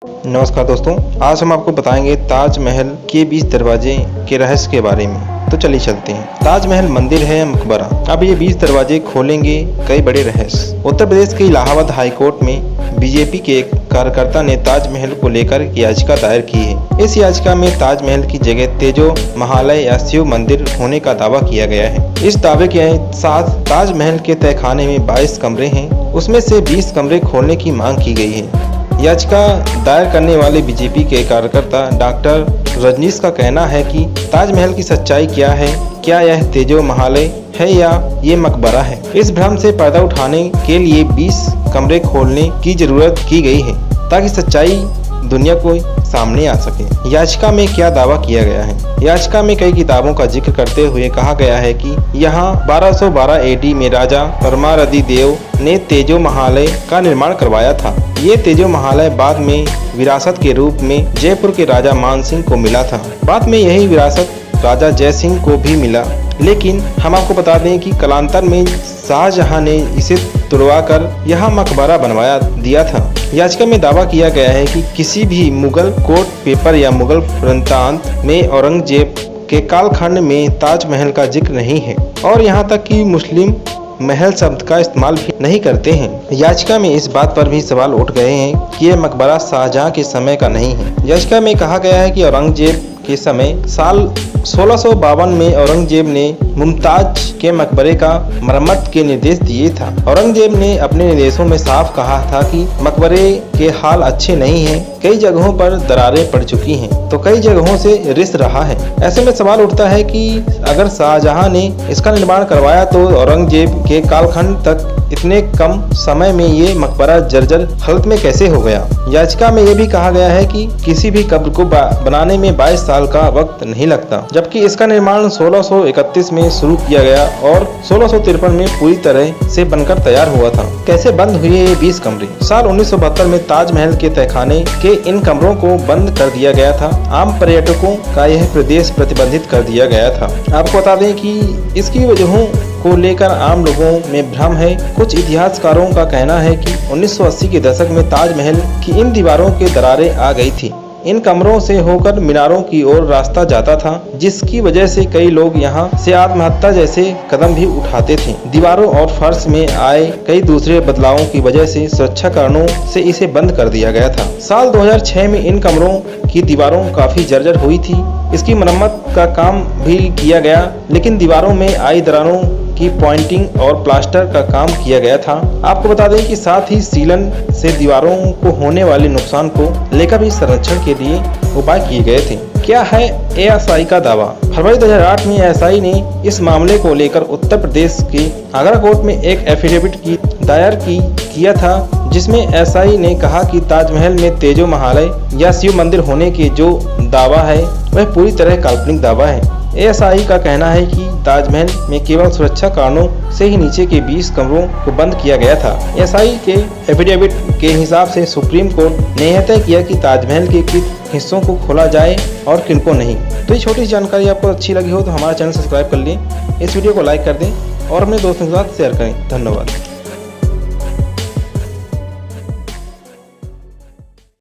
नमस्कार दोस्तों, आज हम आपको बताएंगे ताजमहल के 20 दरवाजे के रहस्य के बारे में। तो चलिए चलते हैं। ताजमहल मंदिर है मकबरा। अब ये 20 दरवाजे खोलेंगे कई बड़े रहस्य। उत्तर प्रदेश के इलाहाबाद हाई कोर्ट में बीजेपी के एक कार्यकर्ता ने ताजमहल को लेकर याचिका दायर की है। इस याचिका में ताजमहल की जगह तेजो महालय या शिव मंदिर होने का दावा किया गया है। इस दावे के साथ ताजमहल के तहखाने में 22 कमरे हैं, उसमें से 20 कमरे खोलने की मांग की गई है। याचिका दायर करने वाले बीजेपी के कार्यकर्ता डॉक्टर रजनीश का कहना है कि ताजमहल की सच्चाई क्या है, क्या यह तेजो महालय है या ये मकबरा है। इस भ्रम से पर्दा उठाने के लिए 20 कमरे खोलने की जरूरत की गई है ताकि सच्चाई दुनिया को सामने आ सके। याचिका में क्या दावा किया गया है? याचिका में कई किताबों का जिक्र करते हुए कहा गया है कि यहाँ 1212 AD में राजा परमारदी देव ने तेजो महालय का निर्माण करवाया था। ये तेजो महालय बाद में विरासत के रूप में जयपुर के राजा मानसिंह को मिला था। बाद में यही विरासत राजा जय सिंह को भी मिला, लेकिन हम आपको बता दें कि कालांतर में शाहजहां ने इसे तुड़वाकर यहाँ मकबरा बनवाया दिया था। याचिका में दावा किया गया है कि किसी भी मुगल कोर्ट पेपर या मुगल वृत्तांत में औरंगजेब के कालखंड में ताजमहल का जिक्र नहीं है और यहाँ तक कि मुस्लिम महल शब्द का इस्तेमाल भी नहीं करते हैं। याचिका में इस बात पर भी सवाल उठ गए हैं कि यह मकबरा शाहजहां के समय का नहीं है। याचिका में कहा गया है कि औरंगजेब के समय साल 1652 में औरंगजेब ने मुमताज के मकबरे का मरम्मत के निर्देश दिए था। औरंगजेब ने अपने निर्देशों में साफ कहा था कि मकबरे के हाल अच्छे नहीं हैं, कई जगहों पर दरारें पड़ चुकी हैं, तो कई जगहों से रिस रहा है। ऐसे में सवाल उठता है कि अगर शाहजहां ने इसका निर्माण करवाया तो औरंगजेब के कालखंड तक इतने कम समय में ये मकबरा जर्जर हालत में कैसे हो गया। याचिका में यह भी कहा गया है कि किसी भी कब्र को बनाने में 22 साल का वक्त नहीं लगता, जबकि इसका निर्माण 1631 में शुरू किया गया और 1653 में पूरी तरह से बनकर तैयार हुआ था। कैसे बंद हुए ये 20 कमरे? साल 1972 में ताजमहल के तहखाने के इन कमरों को बंद कर दिया गया था। आम पर्यटकों का यह प्रदेश प्रतिबंधित कर दिया गया था। आपको बता दें कि इसकी वजहों को लेकर आम लोगों में भ्रम है। कुछ इतिहासकारों का कहना है कि 1980 के दशक में ताजमहल की इन दीवारों के दरारें आ गई थी। इन कमरों से होकर मीनारों की ओर रास्ता जाता था, जिसकी वजह से कई लोग यहां से आत्महत्या जैसे कदम भी उठाते थे। दीवारों और फर्श में आए कई दूसरे बदलावों की वजह से सुरक्षा कारणों से इसे बंद कर दिया गया था। साल 2006 में इन कमरों की दीवारों काफी जर्जर हुई थी। इसकी मरम्मत का काम भी किया गया, लेकिन दीवारों में आई दरारों की पॉइंटिंग और प्लास्टर का काम किया गया था। आपको बता दें कि साथ ही सीलन से दीवारों को होने वाले नुकसान को लेकर भी संरक्षण के लिए उपाय किए गए थे। क्या है ASI का दावा? फरवरी 2008 में ASI ने इस मामले को लेकर उत्तर प्रदेश के आगरा कोर्ट में एक एफिडेविट दायर किया था, जिसमें ASI ने कहा कि ताजमहल में तेजो महालय या शिव मंदिर होने के जो दावा है वह पूरी तरह काल्पनिक दावा है। ASI का कहना है कि ताजमहल में केवल सुरक्षा कारणों से ही नीचे के 20 कमरों को बंद किया गया था। ASI के एफिडेविट के हिसाब से सुप्रीम कोर्ट ने यह तय किया कि ताजमहल के किन हिस्सों को खोला जाए और किन को नहीं। तो ये छोटी जानकारी आपको अच्छी लगी हो तो हमारा चैनल सब्सक्राइब कर लें, इस वीडियो को लाइक कर दें और अपने दोस्तों के साथ शेयर करें। धन्यवाद।